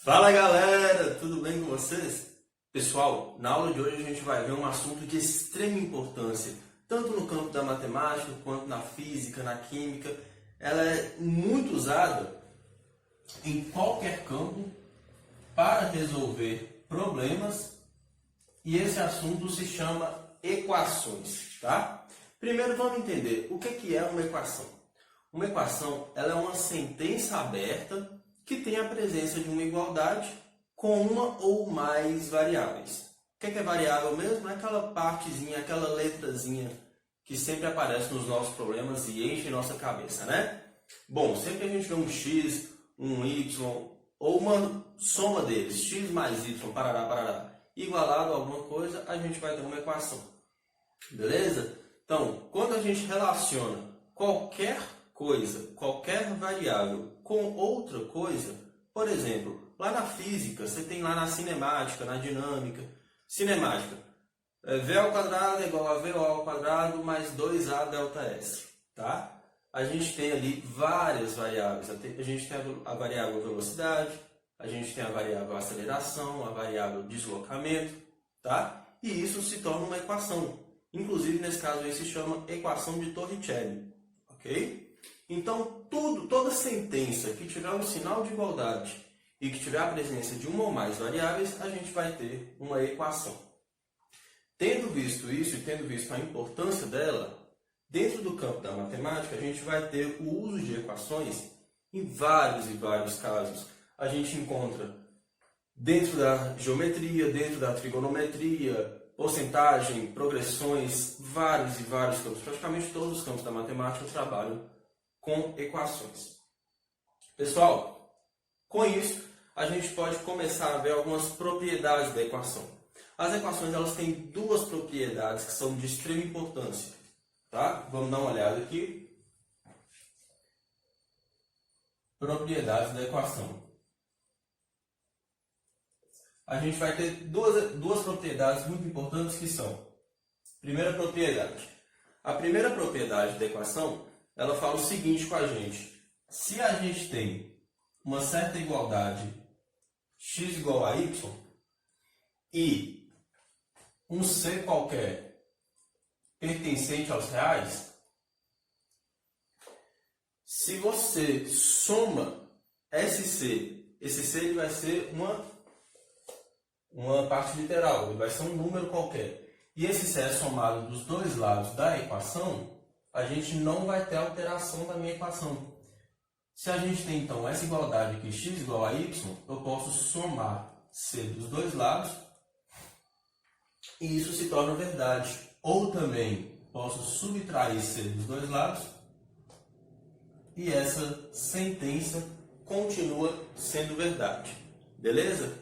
Fala galera, tudo bem com vocês? Pessoal, na aula de hoje a gente vai ver um assunto de extrema importância, tanto no campo da matemática quanto na física, na química. Ela é muito usada em qualquer campo para resolver problemas e esse assunto se chama equações, tá? Primeiro vamos entender o que é uma equação. Uma equação ela é uma sentença aberta que tem a presença de uma igualdade com uma ou mais variáveis. O que é variável mesmo? É aquela partezinha, aquela letrazinha que sempre aparece nos nossos problemas e enche nossa cabeça, né? Bom, sempre que a gente vê um x, um y ou uma soma deles, x mais y, parará, igualado a alguma coisa, a gente vai ter uma equação. Beleza? Então, quando a gente relaciona qualquer coisa, qualquer variável com outra coisa, por exemplo, lá na física, você tem lá na cinemática, na dinâmica, cinemática, v ao quadrado é igual a v ao quadrado mais 2a delta s, tá? A gente tem ali várias variáveis, a gente tem a variável velocidade, a gente tem a variável aceleração, a variável deslocamento, tá? E isso se torna uma equação. Inclusive, nesse caso aí se chama equação de Torricelli, ok? Então, toda sentença que tiver um sinal de igualdade e que tiver a presença de uma ou mais variáveis, a gente vai ter uma equação. Tendo visto isso e tendo visto a importância dela, dentro do campo da matemática, a gente vai ter o uso de equações em vários e vários casos. A gente encontra dentro da geometria, dentro da trigonometria, porcentagem, progressões, vários e vários campos. Praticamente todos os campos da matemática trabalham com equações. Pessoal, com isso, a gente pode começar a ver algumas propriedades da equação. As equações elas têm duas propriedades que são de extrema importância. Tá? Vamos dar uma olhada aqui. Propriedades da equação. A gente vai ter duas propriedades muito importantes que são. Primeira propriedade. A primeira propriedade da equação, ela fala o seguinte com a gente. Se a gente tem uma certa igualdade x igual a y e um c qualquer pertencente aos reais, se você soma esse c ele vai ser uma parte literal, ele vai ser um número qualquer. E esse c é somado dos dois lados da equação, a gente não vai ter alteração da minha equação. Se a gente tem então essa igualdade aqui, x igual a y, eu posso somar c dos dois lados e isso se torna verdade. Ou também posso subtrair c dos dois lados e essa sentença continua sendo verdade. Beleza?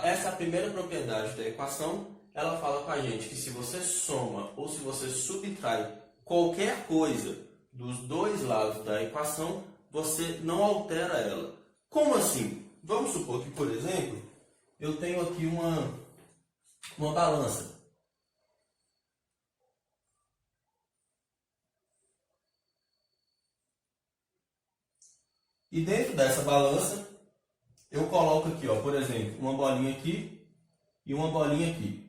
Essa é a primeira propriedade da equação. Ela fala com a gente que se você soma ou se você subtrai qualquer coisa dos dois lados da equação, você não altera ela. Como assim? Vamos supor que, por exemplo, eu tenho aqui uma balança. E dentro dessa balança, eu coloco aqui, ó, por exemplo, uma bolinha aqui e uma bolinha aqui.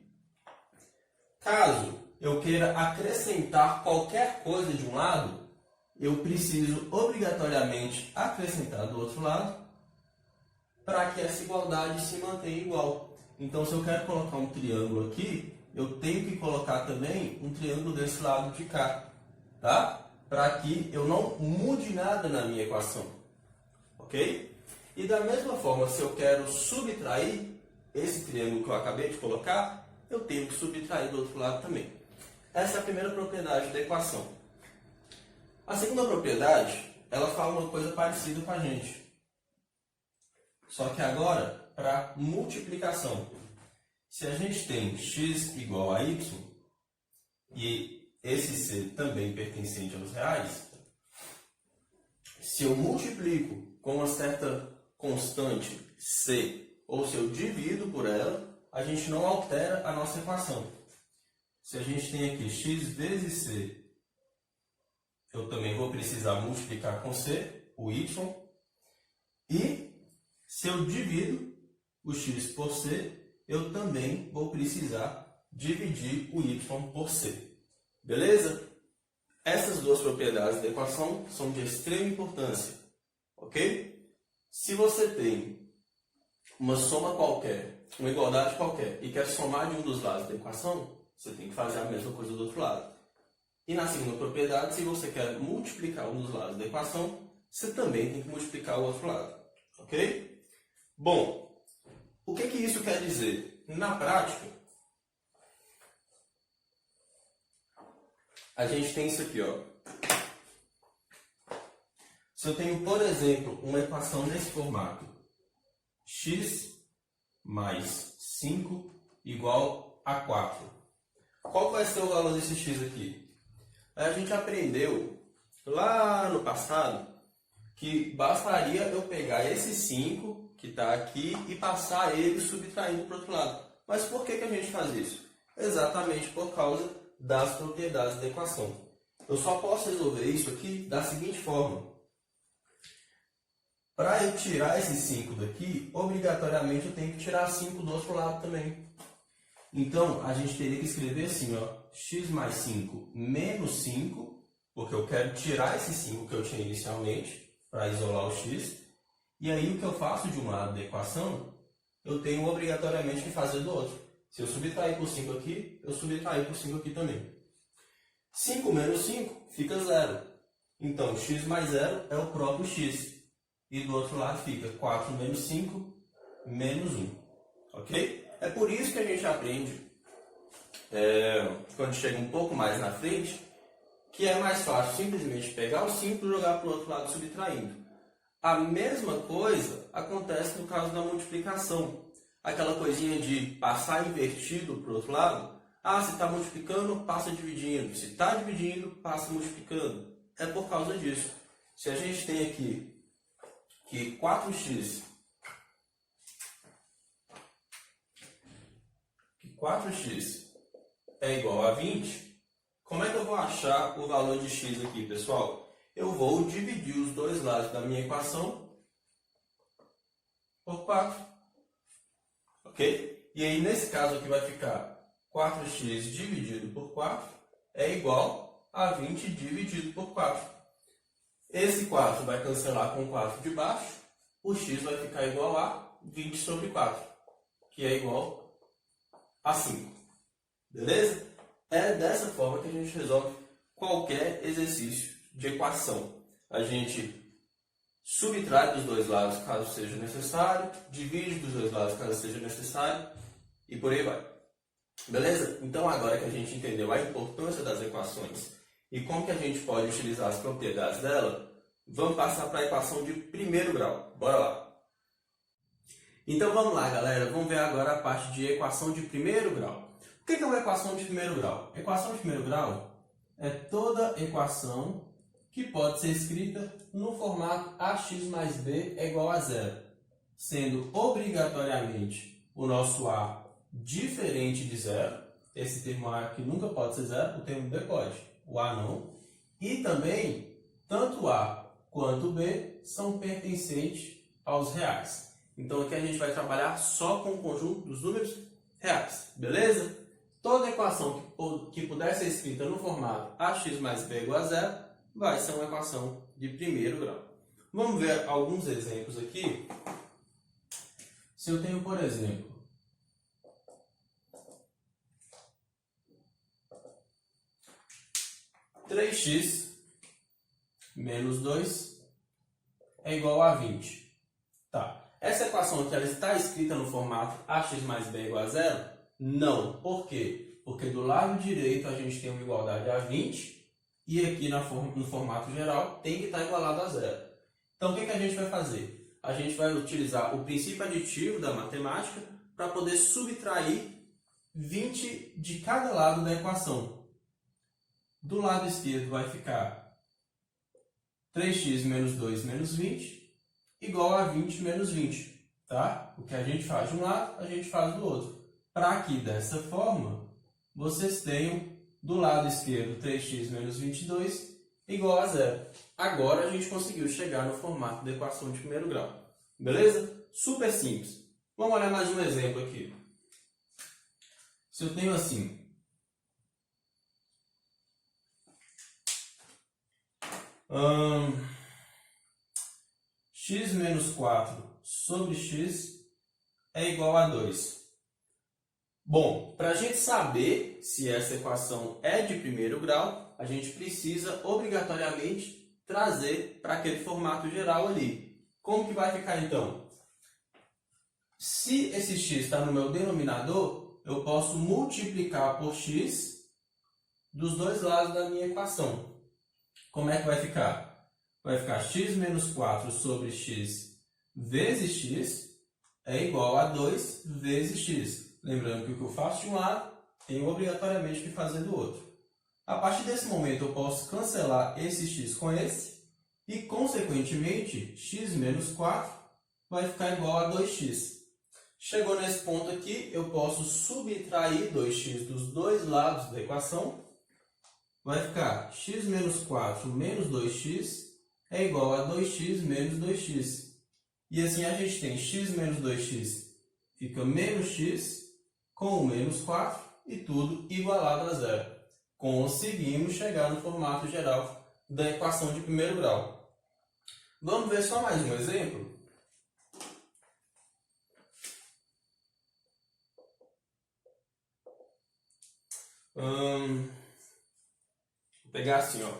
Caso eu queira acrescentar qualquer coisa de um lado, eu preciso obrigatoriamente acrescentar do outro lado para que essa igualdade se mantenha igual. Então, se eu quero colocar um triângulo aqui, eu tenho que colocar também um triângulo desse lado de cá, tá? Para que eu não mude nada na minha equação, ok? E da mesma forma, se eu quero subtrair esse triângulo que eu acabei de colocar, eu tenho que subtrair do outro lado também. Essa é a primeira propriedade da equação. A segunda propriedade, ela fala uma coisa parecida com a gente. Só que agora, para multiplicação. Se a gente tem x igual a y, e esse c também pertencente aos reais, se eu multiplico com uma certa constante c, ou se eu divido por ela, a gente não altera a nossa equação. Se a gente tem aqui x vezes c, eu também vou precisar multiplicar com c, o y, e se eu divido, o x por c, eu também vou precisar dividir o y por c. Beleza? Essas duas propriedades da equação são de extrema importância, ok? Se você tem uma soma qualquer, uma igualdade qualquer, e quer somar de um dos lados da equação, você tem que fazer a mesma coisa do outro lado. E na segunda propriedade, se você quer multiplicar um dos lados da equação, você também tem que multiplicar o outro lado, ok? Bom, o que isso quer dizer? Na prática, a gente tem isso aqui, ó. Se eu tenho, por exemplo, uma equação nesse formato, x mais 5 igual a 4. Qual vai ser o valor desse x aqui? A gente aprendeu lá no passado que bastaria eu pegar esse 5 que está aqui e passar ele subtraindo para o outro lado. Mas por que a gente faz isso? Exatamente por causa das propriedades da equação. Eu só posso resolver isso aqui da seguinte forma. Para eu tirar esse 5 daqui, obrigatoriamente eu tenho que tirar 5 do outro lado também. Então, a gente teria que escrever assim, ó, x mais 5 menos 5, porque eu quero tirar esse 5 que eu tinha inicialmente, para isolar o x. E aí, o que eu faço de um lado da equação, eu tenho obrigatoriamente que fazer do outro. Se eu subtrair por 5 aqui, eu subtrair por 5 aqui também. 5 menos 5 fica 0. Então, x mais 0 é o próprio x. E do outro lado fica 4 menos 5 menos 1. Ok? É por isso que a gente aprende, quando chega um pouco mais na frente, que é mais fácil simplesmente pegar o 5 e jogar para o outro lado subtraindo. A mesma coisa acontece no caso da multiplicação. Aquela coisinha de passar invertido para o outro lado. Ah, se está multiplicando, passa dividindo. Se está dividindo, passa multiplicando. É por causa disso. Se a gente tem aqui que 4x é igual a 20, como é que eu vou achar o valor de x aqui, pessoal? Eu vou dividir os dois lados da minha equação por 4. Ok? E aí, nesse caso aqui, vai ficar 4x dividido por 4 é igual a 20 dividido por 4. Esse 4 vai cancelar com o 4 de baixo, o x vai ficar igual a 20 sobre 4, que é igual a 5. Beleza? É dessa forma que a gente resolve qualquer exercício de equação. A gente subtrai dos dois lados caso seja necessário, divide dos dois lados caso seja necessário e por aí vai. Beleza? Então agora que a gente entendeu a importância das equações e como que a gente pode utilizar as propriedades dela, vamos passar para a equação de primeiro grau. Bora lá! Então vamos lá, galera. Vamos ver agora a parte de equação de primeiro grau. O que é uma equação de primeiro grau? Equação de primeiro grau é toda equação que pode ser escrita no formato ax mais b é igual a zero, sendo obrigatoriamente o nosso a diferente de zero. Esse termo a aqui nunca pode ser zero, o termo b pode, o a não. E também, tanto a quanto b são pertencentes aos reais. Então aqui a gente vai trabalhar só com o conjunto dos números reais, beleza? Toda equação que puder ser escrita no formato ax mais b igual a zero vai ser uma equação de primeiro grau. Vamos ver alguns exemplos aqui. Se eu tenho, por exemplo, (3x menos 2 é igual a 20. Tá. Essa equação aqui ela está escrita no formato ax mais b igual a zero? Não. Por quê? Porque do lado direito a gente tem uma igualdade a 20 e aqui no formato geral tem que estar igualado a zero. Então o que a gente vai fazer? A gente vai utilizar o princípio aditivo da matemática para poder subtrair 20 de cada lado da equação. Do lado esquerdo vai ficar 3x menos 2 menos 20 igual a 20 menos 20. Tá? O que a gente faz de um lado, a gente faz do outro. Para que dessa forma, vocês tenham do lado esquerdo 3x menos 22 igual a zero. Agora a gente conseguiu chegar no formato da equação de primeiro grau. Beleza? Super simples. Vamos olhar mais um exemplo aqui. Se eu tenho assim, x menos 4 sobre x é igual a 2. Bom, para a gente saber se essa equação é de primeiro grau, a gente precisa obrigatoriamente trazer para aquele formato geral ali. Como que vai ficar então? Se esse x está no meu denominador, eu posso multiplicar por x dos dois lados da minha equação. Como é que vai ficar? Vai ficar x menos 4 sobre x vezes x é igual a 2 vezes x. Lembrando que o que eu faço de um lado, tenho obrigatoriamente que fazer do outro. A partir desse momento, eu posso cancelar esse x com esse e, consequentemente, x menos 4 vai ficar igual a 2x. Chegou nesse ponto aqui, eu posso subtrair 2x dos dois lados da equação. Vai ficar x menos 4 menos 2x é igual a 2x menos 2x. E assim a gente tem x menos 2x fica menos x com o menos 4 e tudo igualado a zero. Conseguimos chegar no formato geral da equação de primeiro grau. Vamos ver só mais um exemplo? Vou pegar assim, ó.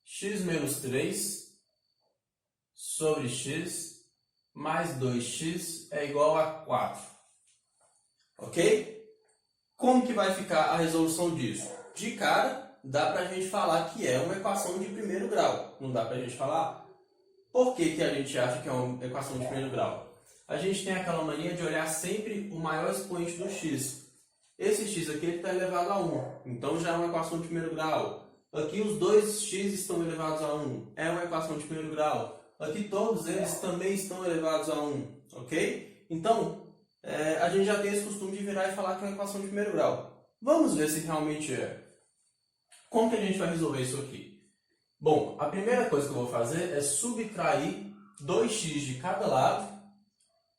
X menos 3 sobre x mais 2x é igual a 4. Ok? Como que vai ficar a resolução disso? De cara, dá pra gente falar que é uma equação de primeiro grau. Não dá pra gente falar? Por que que a gente acha que é uma equação de primeiro grau? A gente tem aquela mania de olhar sempre o maior expoente do x. Esse x aqui está elevado a 1, então já é uma equação de primeiro grau. Aqui os dois x estão elevados a 1, é uma equação de primeiro grau. Aqui todos eles também estão elevados a 1, ok? Então, a gente já tem esse costume de virar e falar que é uma equação de primeiro grau. Vamos ver se realmente é. Como que a gente vai resolver isso aqui? Bom, a primeira coisa que eu vou fazer é subtrair 2x de cada lado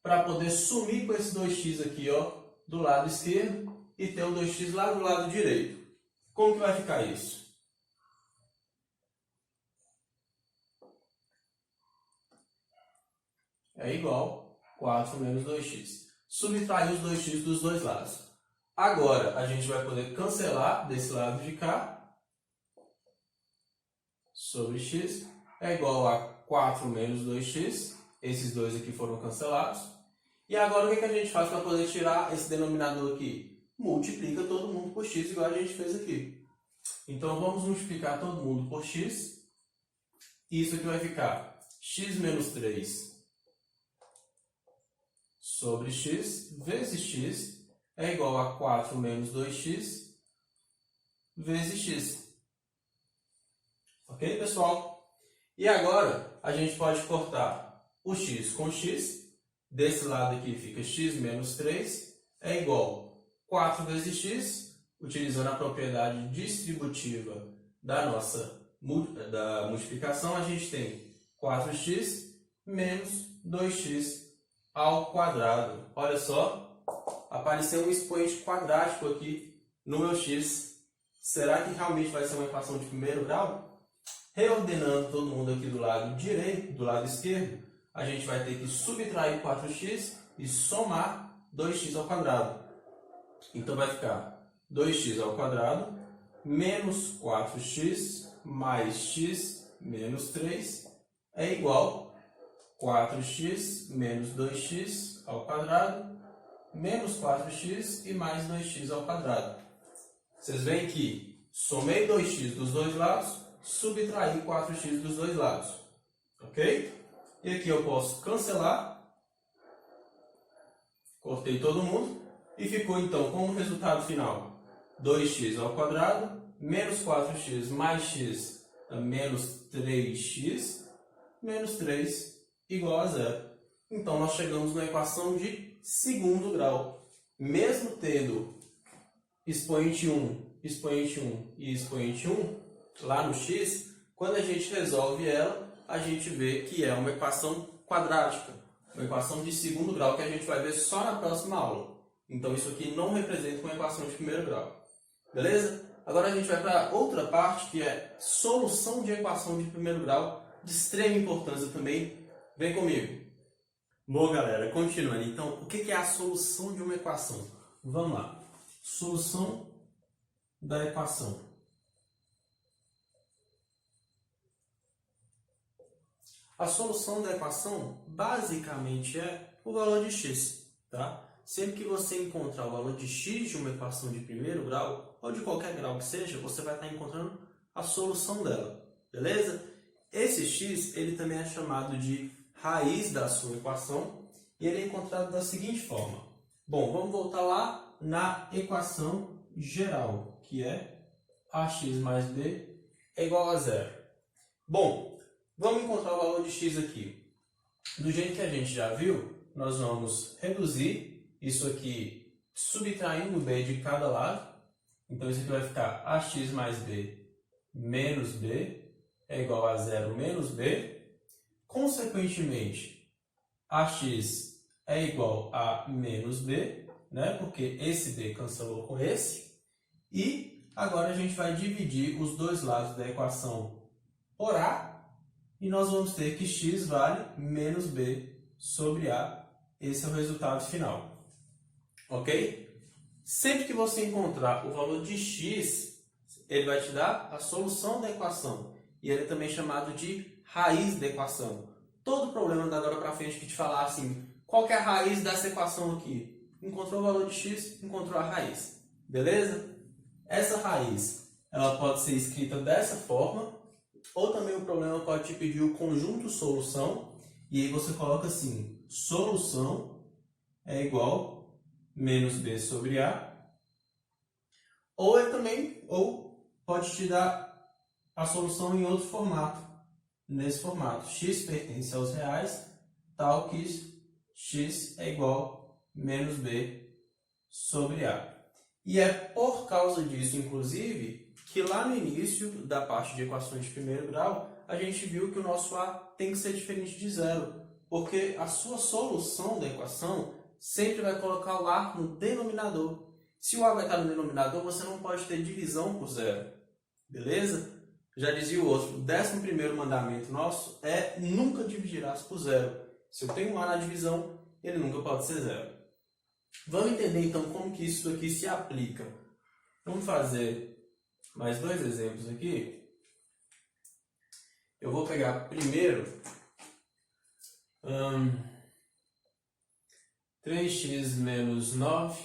para poder sumir com esse 2x aqui, ó, do lado esquerdo e ter o 2x lá do lado direito. Como que vai ficar isso? É igual a 4 menos 2x. Subtrair os 2x dos dois lados. Agora, a gente vai poder cancelar desse lado de cá. Sobre x é igual a 4 menos 2x. Esses dois aqui foram cancelados. E agora o que a gente faz para poder tirar esse denominador aqui? Multiplica todo mundo por x, igual a gente fez aqui. Então, vamos multiplicar todo mundo por x. E isso aqui vai ficar x menos 3 sobre x vezes x é igual a 4 menos 2x vezes x. Ok, pessoal? E agora, a gente pode cortar o x com x. Desse lado aqui fica x menos 3 é igual a 4 vezes x, utilizando a propriedade distributiva da multiplicação, a gente tem 4x menos 2x ao quadrado. Olha só, apareceu um expoente quadrático aqui no meu x. Será que realmente vai ser uma equação de primeiro grau? Reordenando todo mundo aqui do lado direito, do lado esquerdo, a gente vai ter que subtrair 4x e somar 2x ao quadrado. Então vai ficar 2x ao quadrado menos 4x mais x menos 3 é igual a 4x menos 2x ao quadrado menos 4x e mais 2x ao quadrado. Vocês veem que somei 2x dos dois lados, subtraí 4x dos dois lados. Ok? E aqui eu posso cancelar. Cortei todo mundo. E ficou então como resultado final 2x ao quadrado menos 4x mais x menos 3x menos 3 igual a zero. Então nós chegamos na equação de segundo grau. Mesmo tendo expoente 1 e expoente 1 lá no x, quando a gente resolve ela, a gente vê que é uma equação quadrática, uma equação de segundo grau que a gente vai ver só na próxima aula. Então isso aqui não representa uma equação de primeiro grau. Beleza? Agora a gente vai para outra parte que é solução de equação de primeiro grau, de extrema importância também. Vem comigo. Bom, galera, continuando. Então, o que é a solução de uma equação? Vamos lá. Solução da equação. A solução da equação basicamente é o valor de x, tá? Sempre que você encontrar o valor de x de uma equação de primeiro grau, ou de qualquer grau que seja, você vai estar encontrando a solução dela, beleza? Esse x, ele também é chamado de raiz da sua equação, e ele é encontrado da seguinte forma. Bom, vamos voltar lá na equação geral, que é ax mais b é igual a zero. Bom, vamos encontrar o valor de x aqui. Do jeito que a gente já viu, nós vamos reduzir isso aqui subtraindo b de cada lado. Então isso aqui vai ficar ax mais b menos b é igual a zero menos b. Consequentemente, ax é igual a menos b, né? Porque esse b cancelou com esse. E agora a gente vai dividir os dois lados da equação por a. E nós vamos ter que x vale menos b sobre a. Esse é o resultado final. Ok? Sempre que você encontrar o valor de x, ele vai te dar a solução da equação. E ele é também chamado de raiz da equação. Todo problema da agora para frente que te falar assim, qual que é a raiz dessa equação aqui? Encontrou o valor de x, encontrou a raiz. Beleza? Essa raiz, ela pode ser escrita dessa forma, ou também o problema pode te pedir o conjunto solução, e aí você coloca assim, solução é igual menos b sobre a, ou pode te dar a solução em outro formato, nesse formato, x pertence aos reais, tal que x é igual a menos b sobre a. E é por causa disso, inclusive, que lá no início da parte de equações de primeiro grau, a gente viu que o nosso a tem que ser diferente de zero, porque a sua solução da equação sempre vai colocar o a no denominador. Se o a vai estar no denominador, você não pode ter divisão por zero, beleza? Já dizia o outro, o 11º mandamento nosso é nunca dividirás por zero. Se eu tenho um a na divisão, ele nunca pode ser zero. Vamos entender então como que isso aqui se aplica. Vamos fazer mais dois exemplos aqui. Eu vou pegar primeiro 3x menos 9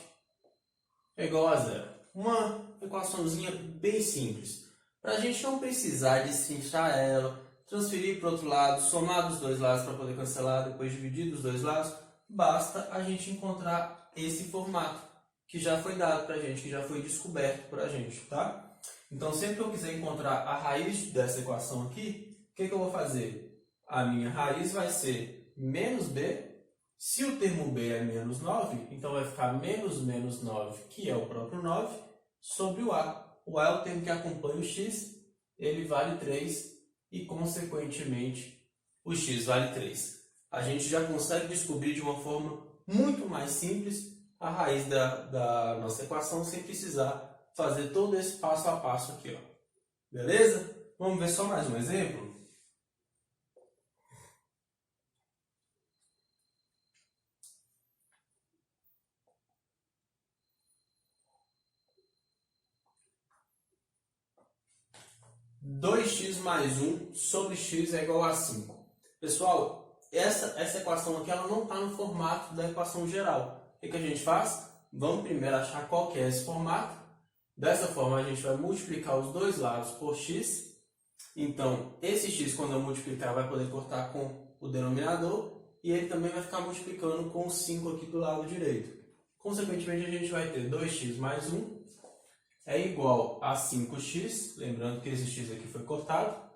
é igual a zero. Uma equaçãozinha bem simples. Para a gente não precisar destrinchar ela, transferir para o outro lado, somar dos dois lados para poder cancelar, depois dividir dos dois lados, basta a gente encontrar esse formato que já foi dado para a gente, que já foi descoberto por a gente, tá? Então, sempre que eu quiser encontrar a raiz dessa equação aqui, o que eu vou fazer? A minha raiz vai ser menos b. Se o termo b é menos 9, então vai ficar menos 9, que é o próprio 9, sobre o a. O a é o termo que acompanha o x, ele vale 3 e, consequentemente, o x vale 3. A gente já consegue descobrir de uma forma muito mais simples a raiz da nossa equação sem precisar fazer todo esse passo a passo aqui, ó. Beleza? Vamos ver só mais um exemplo? Dois x mais 1 sobre x é igual a 5. Pessoal, essa equação aqui ela não está no formato da equação geral. O que a gente faz? Vamos primeiro achar qual que é esse formato. Dessa forma, a gente vai multiplicar os dois lados por x. Então, esse x, quando eu multiplicar, vai poder cortar com o denominador. E ele também vai ficar multiplicando com o 5 aqui do lado direito. Consequentemente, a gente vai ter 2x mais 1 é igual a 5x. Lembrando que esse x aqui foi cortado.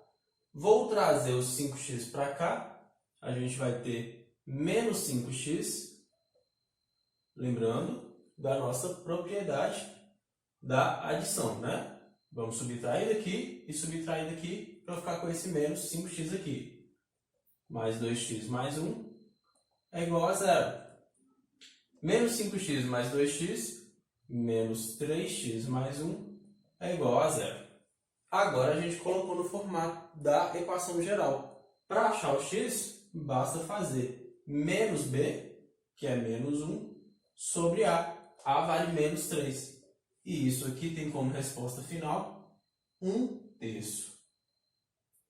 Vou trazer os 5x para cá. A gente vai ter menos 5x. Lembrando da nossa propriedade da adição, né? Vamos subtrair daqui e subtrair daqui para ficar com esse menos 5x aqui. mais 2x mais 1 é igual a 0. Menos 5x mais 2x menos 3x mais 1 é igual a 0. Agora a gente colocou no formato da equação geral. Para achar o x, basta fazer menos b, que é menos 1, sobre a. A vale menos 3. E isso aqui tem como resposta final 1/3.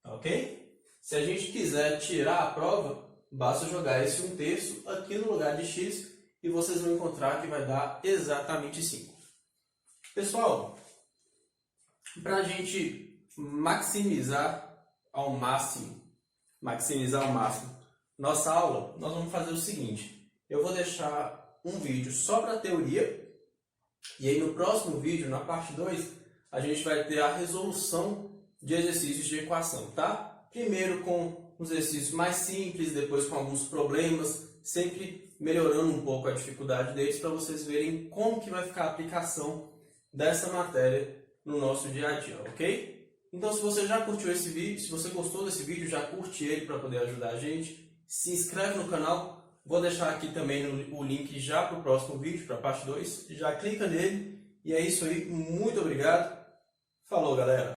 Ok? Se a gente quiser tirar a prova, basta jogar esse 1/3 aqui no lugar de x e vocês vão encontrar que vai dar exatamente 5. Pessoal, para a gente maximizar ao máximo nossa aula, nós vamos fazer o seguinte. Eu vou deixar um vídeo só para teoria e aí no próximo vídeo, na parte 2, a gente vai ter a resolução de exercícios de equação, tá? Primeiro com uns exercícios mais simples, depois com alguns problemas, sempre melhorando um pouco a dificuldade deles para vocês verem como que vai ficar a aplicação dessa matéria no nosso dia a dia, ok? Então se você já curtiu esse vídeo, se você gostou desse vídeo, já curte ele para poder ajudar a gente, se inscreve no canal, vou deixar aqui também o link já para o próximo vídeo, para a parte 2, já clica nele, e é isso aí, muito obrigado, falou galera!